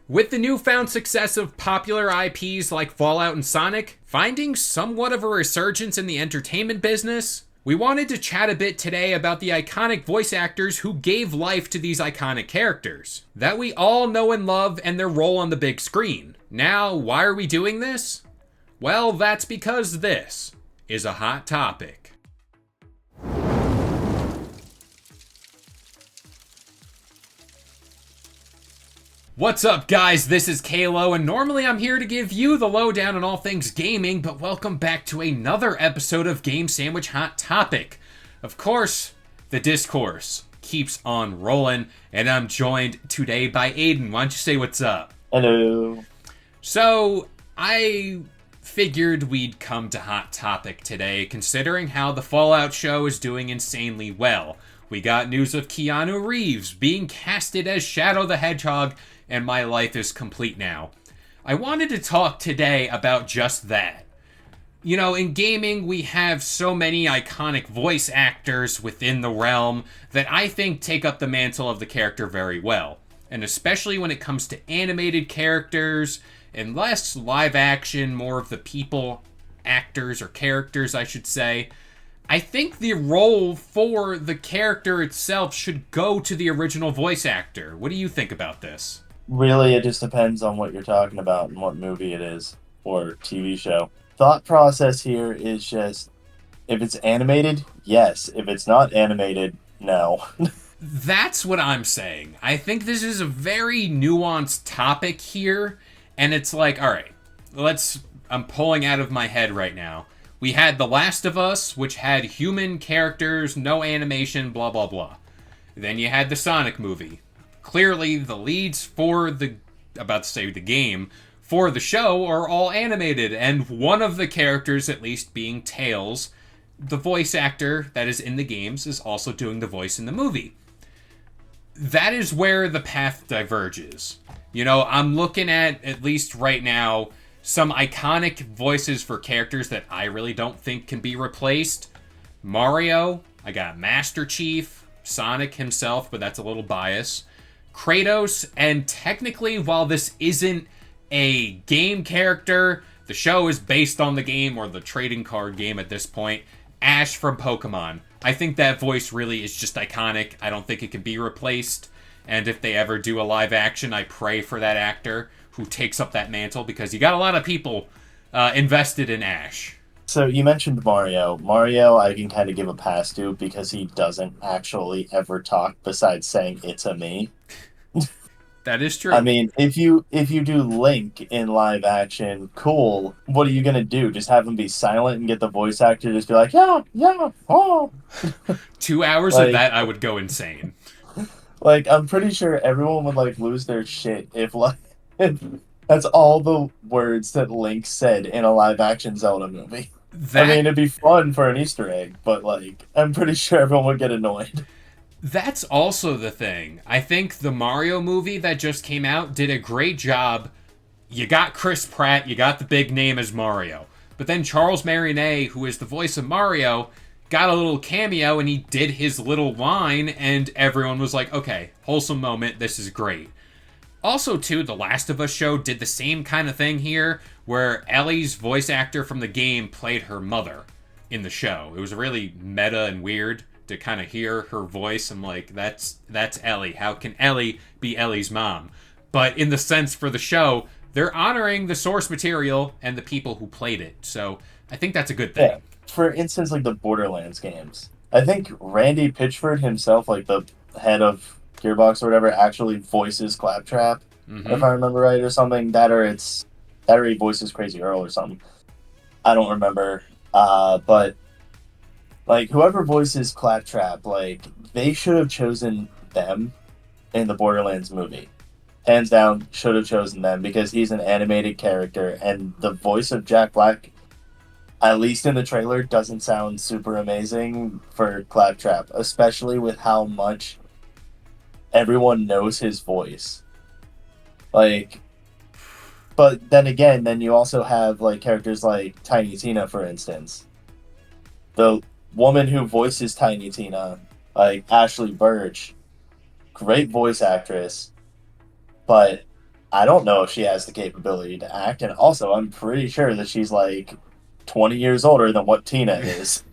With the newfound success of popular IPs like Fallout and Sonic, finding somewhat of a resurgence in the entertainment business, we wanted to chat a bit today about the iconic voice actors who gave life to these iconic characters that we all know and love and their role on the big screen. Now, why are we doing this? Well, that's because this is a hot topic. What's up, guys? This is Kalo, and normally I'm here to give you the lowdown on all things gaming, but welcome back to another episode of Game Sandwich Hot Topic. Of course, the discourse keeps on rolling, and I'm joined today by Aiden. Why don't you say what's up? Hello. So, I figured we'd come to Hot Topic today, considering how the Fallout show is doing insanely well. We got news of Keanu Reeves being casted as Shadow the Hedgehog, and my life is complete now. I wanted to talk today about just that. You know, in gaming, we have so many iconic voice actors within the realm that I think take up the mantle of the character very well. And especially when it comes to animated characters and less live action, more of the people actors or characters, I should say. I think the role for the character itself should go to the original voice actor. What do you think about this? Really, it just depends on what you're talking about and what movie it is or TV show. Thought process here is just, if it's animated, yes. If it's not animated, no. That's what I'm saying. I think this is a very nuanced topic here, and it's like, all right, I'm pulling out of my head right now. We had The Last of Us, which had human characters, no animation, blah, blah, blah. Then you had the Sonic movie. Clearly, the leads for the game, for the show are all animated, and one of the characters, at least being Tails, the voice actor that is in the games, is also doing the voice in the movie. That is where the path diverges. You know, I'm looking at least right now, some iconic voices for characters that I really don't think can be replaced. Mario, I got Master Chief, Sonic himself, but that's a little biased. Kratos, and technically, while this isn't a game character, the show is based on the game, or the trading card game at this point, Ash from Pokemon. I think that voice really is just iconic. I don't think it can be replaced, and if they ever do a live action, I pray for that actor who takes up that mantle, because you got a lot of people invested in Ash. So you mentioned Mario. Mario, I can kind of give a pass to because he doesn't actually ever talk besides saying "it's a me." That is true. I mean, if you do Link in live action, cool. What are you gonna do? Just have him be silent and get the voice actor to just be like, yeah, yeah, oh. 2 hours of that, I would go insane. Like, I'm pretty sure everyone would lose their shit if if that's all the words that Link said in a live action Zelda movie. I mean, it'd be fun for an Easter egg, but I'm pretty sure everyone would get annoyed. That's also the thing. I think the Mario movie that just came out did a great job. You got Chris Pratt, you got the big name as Mario. But then Charles Martinet, who is the voice of Mario, got a little cameo and he did his little line, and everyone was like, okay, wholesome moment, this is great. Also, too, The Last of Us show did the same kind of thing here, where Ellie's voice actor from the game played her mother in the show. It was really meta and weird to kind of hear her voice. I'm like, that's Ellie. How can Ellie be Ellie's mom? But in the sense for the show, they're honoring the source material and the people who played it. So I think that's a good thing. Yeah. For instance, the Borderlands games. I think Randy Pitchford himself, the head of Gearbox or whatever, actually voices Claptrap, if I remember right, or something. That or he voices Crazy Earl or something. I don't remember. But whoever voices Claptrap, they should have chosen them in the Borderlands movie. Hands down, should have chosen them because he's an animated character, and the voice of Jack Black, at least in the trailer, doesn't sound super amazing for Claptrap, especially with how much everyone knows his voice. But then again, then you also have characters like Tiny Tina, for instance. The woman who voices Tiny Tina, Ashley Birch, great voice actress, but I don't know if she has the capability to act, and also I'm pretty sure that she's like 20 years older than what Tina is.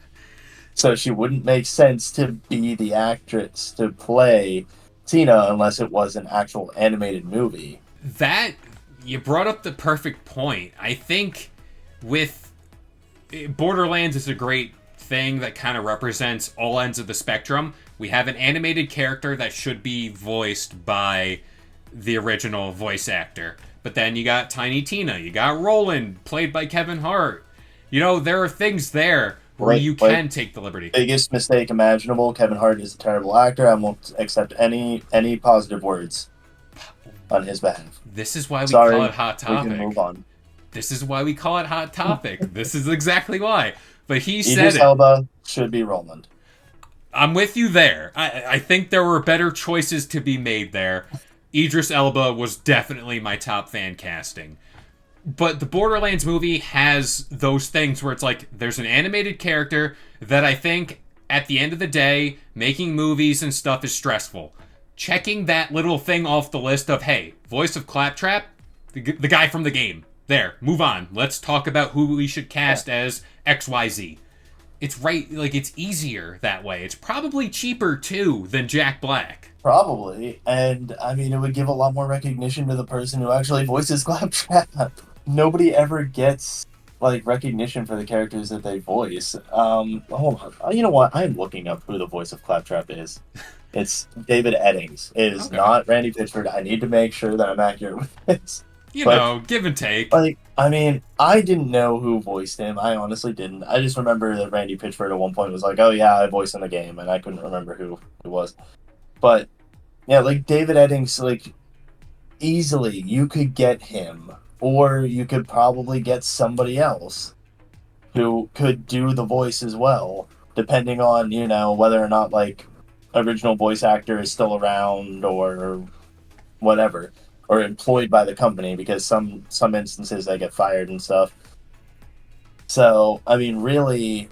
So she wouldn't make sense to be the actress to play Tina unless it was an actual animated movie. That you brought up the perfect point. I think with Borderlands is a great thing that kind of represents all ends of the spectrum. We have an animated character that should be voiced by the original voice actor. But then you got Tiny Tina, you got Roland, played by Kevin Hart. You know, there are things there where you can take the liberty. Biggest mistake imaginable. Kevin Hart is a terrible actor. I won't accept any positive words on his behalf. This is why we Sorry, call it Hot Topic. we can move on. This is why we call it Hot Topic. This is exactly why. But he said Idris it. Elba should be Roland. I'm with you there. I think there were better choices to be made there. Idris Elba was definitely my top fan casting. But the Borderlands movie has those things where it's like, there's an animated character that I think, at the end of the day, making movies and stuff is stressful. Checking that little thing off the list of, hey, voice of Claptrap, the guy from the game. There, move on. Let's talk about who we should cast as XYZ. It's right, like, it's easier that way. It's probably cheaper, too, than Jack Black. Probably. And, I mean, it would give a lot more recognition to the person who actually voices Claptrap. Nobody ever gets, like, recognition for the characters that they voice. Hold on. You know what? I'm looking up who the voice of Claptrap is. It's David Eddings. It is not Randy Pitchford. I need to make sure that I'm accurate with this. You know, give and take. Like, I mean, I didn't know who voiced him. I honestly didn't. I just remember that Randy Pitchford at one point was like, oh yeah, I voiced in the game, and I couldn't remember who it was. But, yeah, like, David Eddings, like, easily, you could get him, or you could probably get somebody else who could do the voice as well, depending on, you know, whether or not, like, original voice actor is still around, or whatever. Or employed by the company, because some instances they get fired and stuff. So, I mean, really,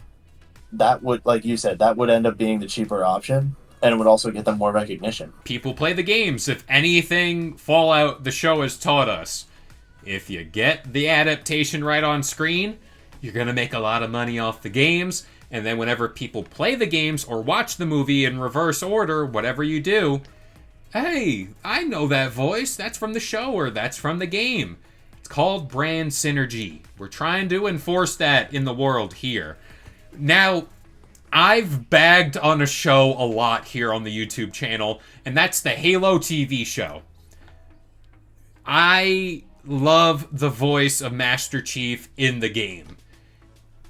that would, like you said, that would end up being the cheaper option, and it would also get them more recognition. People play the games. If anything, Fallout, the show has taught us, if you get the adaptation right on screen, you're going to make a lot of money off the games, and then whenever people play the games or watch the movie in reverse order, whatever you do, hey, I know that voice. That's from the show or that's from the game. It's called brand synergy. We're trying to enforce that in the world here. Now, I've bagged on a show a lot here on the YouTube channel, and that's the Halo TV show. I love the voice of Master Chief in the game.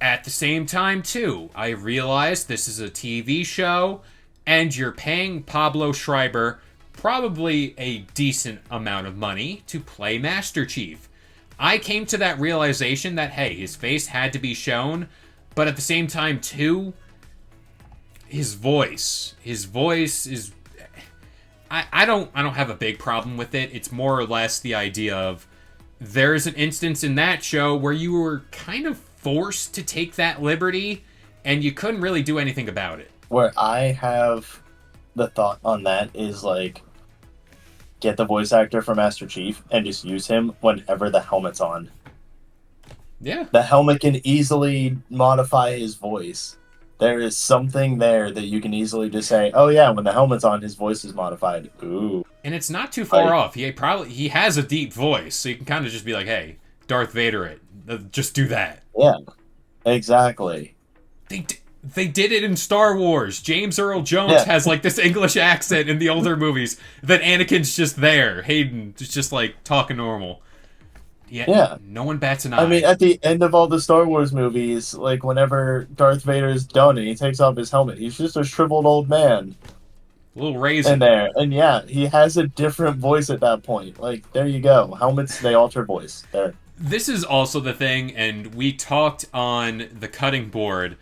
At the same time, too, I realize this is a TV show, and you're paying Pablo Schreiber probably a decent amount of money to play Master Chief. I came to that realization that, hey, his face had to be shown, but at the same time, too, his voice is... I don't have a big problem with it. It's more or less the idea of there's an instance in that show where you were kind of forced to take that liberty, and you couldn't really do anything about it. Where I have the thought on that is, like, get the voice actor for Master Chief and just use him whenever the helmet's on. Yeah. The helmet can easily modify his voice. There is something there that you can easily just say, oh yeah, when the helmet's on, his voice is modified. Ooh. And it's not too far off. He has a deep voice, so you can kind of just be like, hey, Darth Vader it. Just do that. Yeah, exactly. They did it in Star Wars. James Earl Jones has like this English accent in the older movies that Anakin's just there. Hayden is just like talking normal. Yeah. No one bats an eye. I mean, at the end of all the Star Wars movies, like whenever Darth Vader's done and he takes off his helmet, he's just a shriveled old man. A little raisin. In there. And yeah, he has a different voice at that point. Like, there you go. Helmets, they alter voice. There. This is also the thing, and we talked on the cutting board,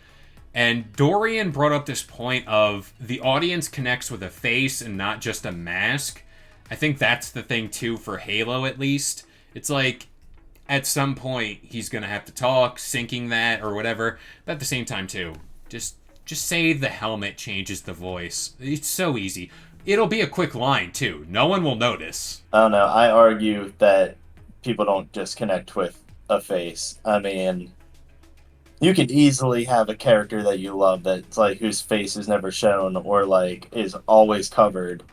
and Dorian brought up this point of the audience connects with a face and not just a mask. I think that's the thing, too, for Halo, at least. It's like, at some point, he's going to have to talk, syncing that, or whatever. But at the same time, too, just say the helmet changes the voice. It's so easy. It'll be a quick line too. No one will notice. I don't know. I argue that people don't just connect with a face. I mean, you could easily have a character that you love that's like whose face is never shown or like is always covered.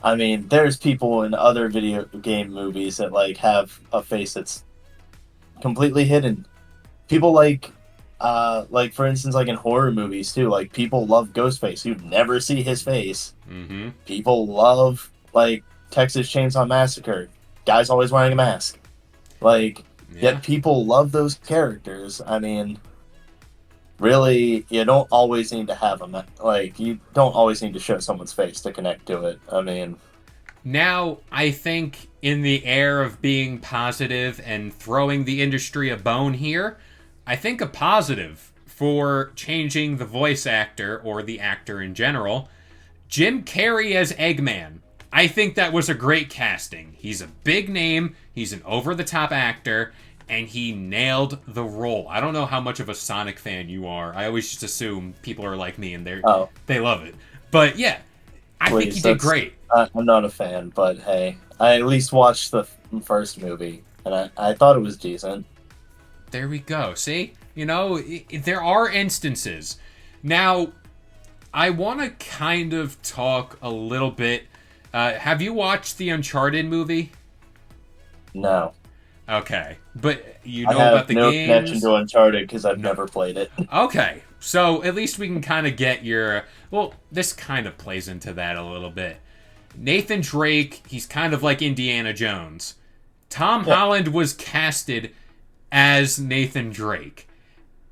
I mean, there's people in other video game movies that like have a face that's completely hidden. People like for instance, like in horror movies too, like people love Ghostface. You never see his face. Mm-hmm. People love like Texas Chainsaw Massacre. Guy's always wearing a mask. Like, Yeah. yet people love those characters. I mean, really, you don't always need to have them. Like, you don't always need to show someone's face to connect to it. I mean, Now, I think in the air of being positive and throwing the industry a bone here, I think a positive for changing the voice actor or the actor in general, Jim Carrey as Eggman. I think that was a great casting. He's a big name, he's an over the top actor, and he nailed the role. I don't know how much of a Sonic fan you are. I always just assume people are like me and oh, they love it. But yeah, I think he please, did that's. great. I'm not a fan, but hey, I at least watched the first movie, and I thought it was decent. There we go. See? There are instances. Now, I want to kind of talk a little bit. Have you watched the Uncharted movie? No. Okay. But you I know about have the no connection games? to Uncharted because I've No. never played it. Okay. So at least we can kind of get your. Well, this kind of plays into that a little bit. Nathan Drake, he's kind of like Indiana Jones. Tom Yeah. Holland was casted as Nathan Drake.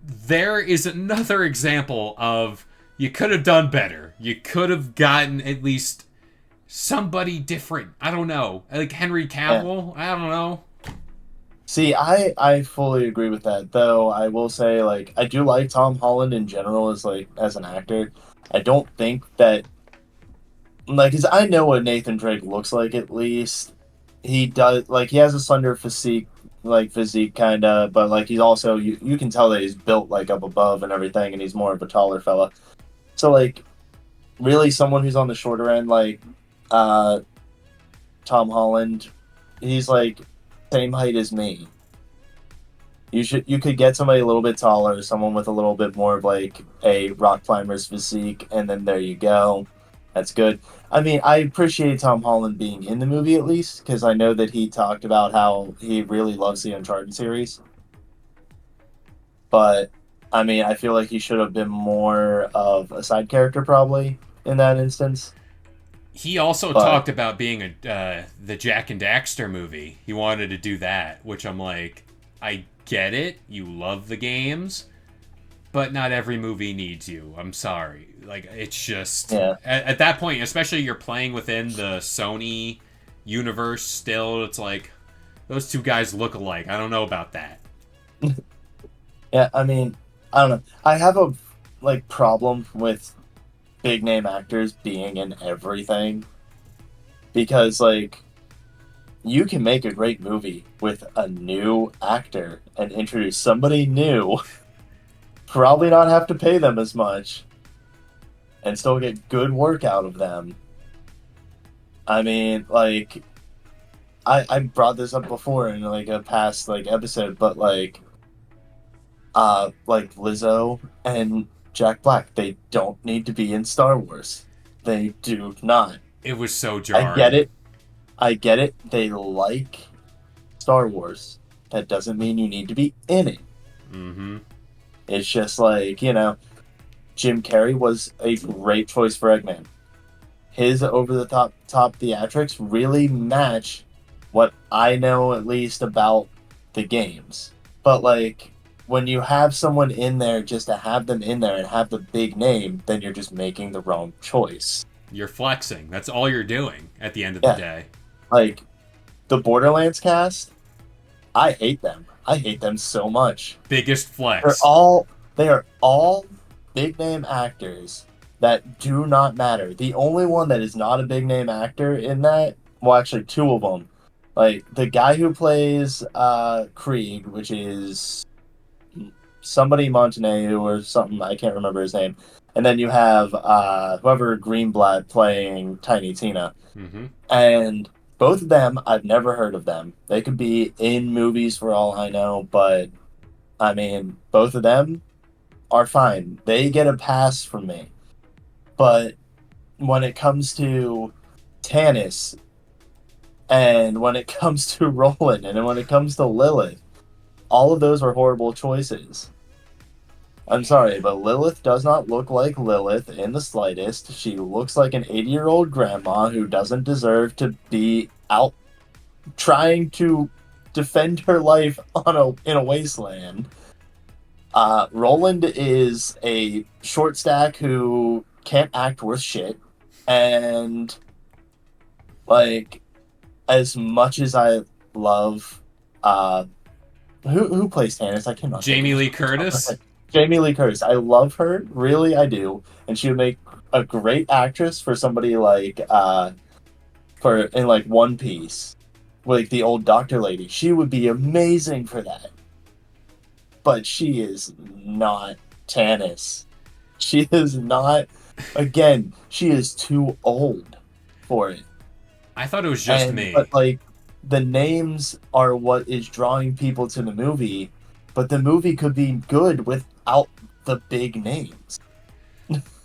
There is another example of you could have done better. You could have gotten at least somebody different. I don't know. Like Henry Yeah. Cavill? I don't know. See, I fully agree with that. Though I will say, like, I do like Tom Holland in general as like as an actor. I don't think that like, cause I know what Nathan Drake looks like. At least he does. Like, he has a slender physique kind of, but like he's also you can tell that he's built like up above and everything, and he's more of a taller fella. So like, really, someone who's on the shorter end, like uh Tom Holland, he's like same height as me. You could get somebody a little bit taller, someone with a little bit more of like a rock climber's physique, and then there you go. That's good. I mean, I appreciate Tom Holland being in the movie at least because I know that he talked about how he really loves the Uncharted series. But I mean, I feel like he should have been more of a side character probably in that instance. He also But talked about being the Jack and Daxter movie. He wanted to do that, which I'm like, I get it. You love the games, but not every movie needs you. I'm sorry. Like, it's just yeah, at that point, especially you're playing within the Sony universe still, it's like those two guys look alike. I don't know about that. yeah. I mean, I don't know. I have a like problem with big name actors being in everything because like you can make a great movie with a new actor and introduce somebody new, probably not have to pay them as much, and still get good work out of them. I mean, like I brought this up before in like a past like episode, but like Lizzo and Jack Black, they don't need to be in Star Wars. They do not. It was so I get jarring. it. I get it. They like Star Wars. That doesn't mean you need to be in it. Mm-hmm. It's just like, Jim Carrey was a great choice for Eggman. His over the top theatrics really match what I know at least about the games. But like when you have someone in there just to have them in there and have the big name, then you're just making the wrong choice. You're flexing. That's all you're doing at the end of the Yeah. day. Like the Borderlands cast, I hate them. I hate them so much. Biggest They're flex. all they are all big name actors that do not matter. The only one that is not a big name actor in that, well, actually, two of them. Like the guy who plays Krieg, which is somebody Montenegro or something. I can't remember his name. and then you have whoever Greenblatt playing Tiny Tina. Mm-hmm. And both of them, I've never heard of them. They could be in movies for all I know, but I mean, both of them are fine. They get a pass from me. But when it comes to Tannis, and when it comes to Roland, and when it comes to Lilith, all of those are horrible choices. I'm sorry, but Lilith does not look like Lilith in the slightest. She looks like an 80-year-old grandma who doesn't deserve to be out trying to defend her life in a wasteland. Roland is a short stack who can't act worth shit, and like as much as I love who plays Tannis, I cannot think Jamie of Lee his name. Curtis. Jamie Lee Curtis. I love her, really I do, and she would make a great actress for somebody like for in like One Piece, like the old doctor lady. She would be amazing for that. But she is not Tannis. She is not. Again, she is too old for it. I thought it was just And me. but like the names are what is drawing people to the movie, but the movie could be good without the big names.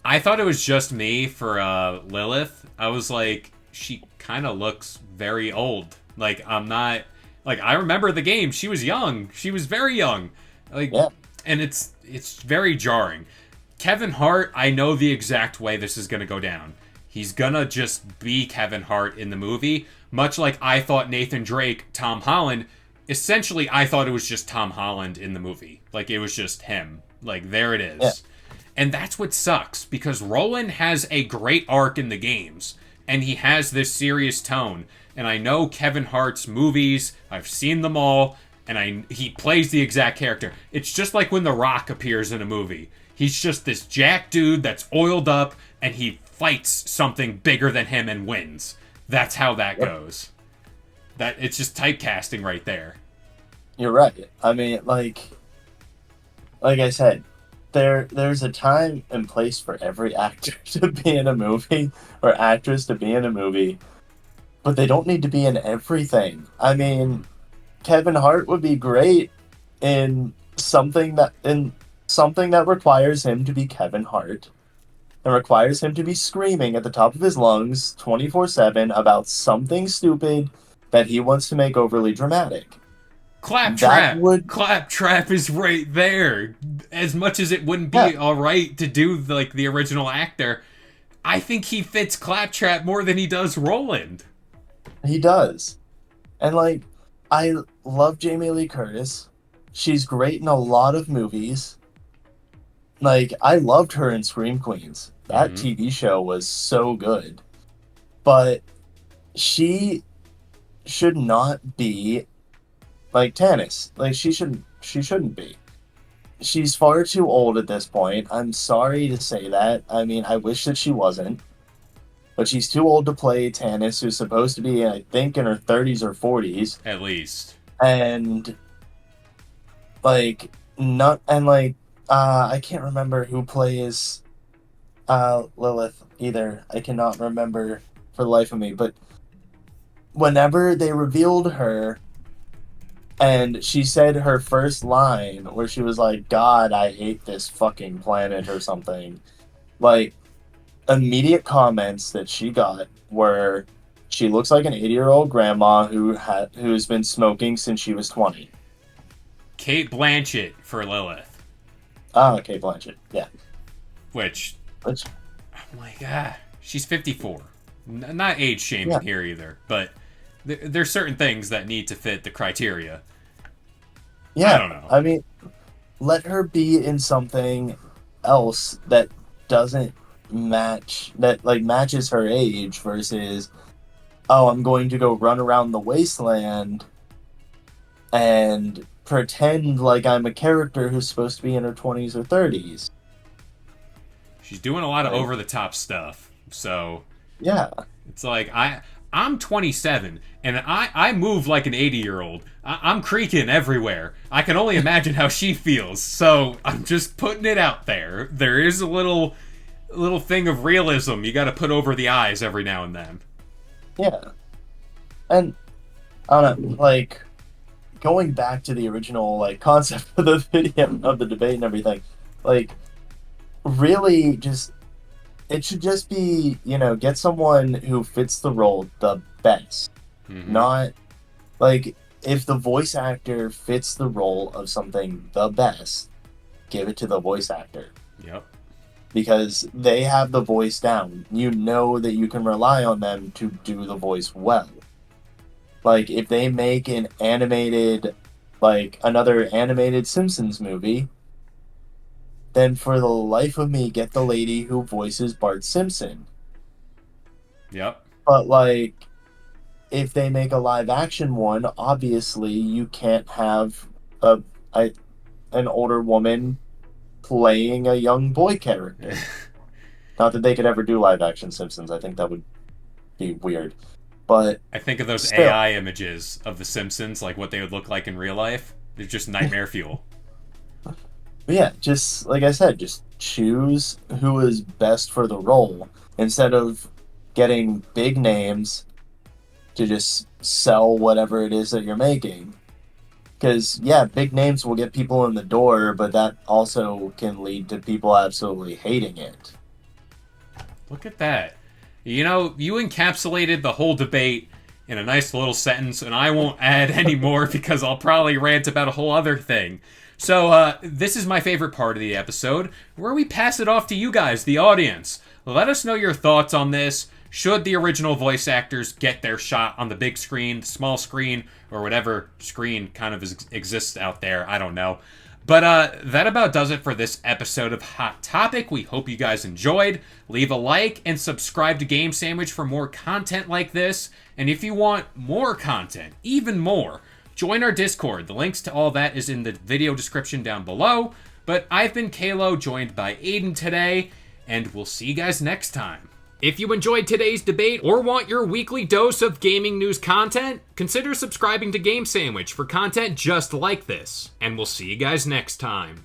I thought it was just me for Lilith. I was like, she kind of looks very old. Like, I'm not. Like, I remember the game. She was young. She was very young. Like, Yeah. and it's very jarring. Kevin Hart, I know the exact way this is gonna go down. He's gonna just be Kevin Hart in the movie, much like I thought Nathan Drake, Tom Holland. Essentially, I thought it was just Tom Holland in the movie. Like, it was just him. Like, there it is. Yeah. And that's what sucks, because Roland has a great arc in the games, and he has this serious tone. And I know Kevin Hart's movies, I've seen them all, and he plays the exact character. It's just like when The Rock appears in a movie. He's just this jack dude that's oiled up, and he fights something bigger than him and wins. That's how that goes. That it's just typecasting right there. You're right. I mean, like I said, there's a time and place for every actor to be in a movie or actress to be in a movie, but they don't need to be in everything. I mean, Kevin Hart would be great in something that requires him to be Kevin Hart and requires him to be screaming at the top of his lungs 24/7 about something stupid that he wants to make overly dramatic. That Claptrap! would Claptrap is right there. As much as it wouldn't be Yeah. alright to do like the original actor, I think he fits Claptrap more than he does Roland. He does. And like I love Jamie Lee Curtis. She's great in a lot of movies. Like I loved her in Scream Queens. That Mhm. TV show was so good. But she should not be like Tannis. Like she shouldn't be. She's far too old at this point. I'm sorry to say that. I mean, I wish that she wasn't. But she's too old to play Tannis, who's supposed to be, I think, in her 30s or 40s. At least. And like not and like I can't remember who plays Lilith either. I cannot remember for the life of me, but whenever they revealed her and she said her first line where she was like, God, I hate this fucking planet or something, like immediate comments that she got were she looks like an 80-year-old grandma who's been smoking since she was 20. Kate Blanchett for Lilith. Ah, okay, Blanchett. Yeah. Which, Which, I'm like, she's 54. Not age shaming Yeah. here either, but there's certain things that need to fit the criteria. yeah. I don't know. I mean, let her be in something else that doesn't matches her age versus, oh, I'm going to go run around the wasteland and pretend like I'm a character who's supposed to be in her 20s or 30s. She's doing a lot of Right. over the top stuff. So Yeah. it's like I'm 27 and I move like an 80-year-old. I'm creaking everywhere. I can only imagine how she feels. So I'm just putting it out there. There is a little little thing of realism you got to put over the eyes every now and then. Yeah. And I don't know, like going back to the original like concept of the video of the debate and everything, like really just it should just be, get someone who fits the role the best. Not like if the voice actor fits the role of something the best, give it to the voice actor. Yep. Because they have the voice down. You know that you can rely on them to do the voice well. Like if they make an animated, like another animated Simpsons movie, then for the life of me, get the lady who voices Bart Simpson. Yep. But like, if they make a live action one, obviously you can't have an older woman playing a young boy character. Not that they could ever do live action Simpsons. I think that would be weird. But I think of those still, AI images of the Simpsons, like what they would look like in real life. They're just nightmare fuel. yeah, just like I said, just choose who is best for the role instead of getting big names to just sell whatever it is that you're making. Because, yeah, big names will get people in the door, but that also can lead to people absolutely hating it. Look at that. You encapsulated the whole debate in a nice little sentence, and I won't add any more because I'll probably rant about a whole other thing. So, this is my favorite part of the episode, where we pass it off to you guys, the audience. Let us know your thoughts on this. Should the original voice actors get their shot on the big screen, the small screen, or whatever screen kind of exists out there? I don't know. But that about does it for this episode of Hot Topic. We hope you guys enjoyed. Leave a like and subscribe to Game Sandwich for more content like this. And if you want more content, even more, join our Discord. The links to all that is in the video description down below. But I've been Kalo, joined by Aiden today, and we'll see you guys next time. If you enjoyed today's debate or want your weekly dose of gaming news content, consider subscribing to Game Sandwich for content just like this. And we'll see you guys next time.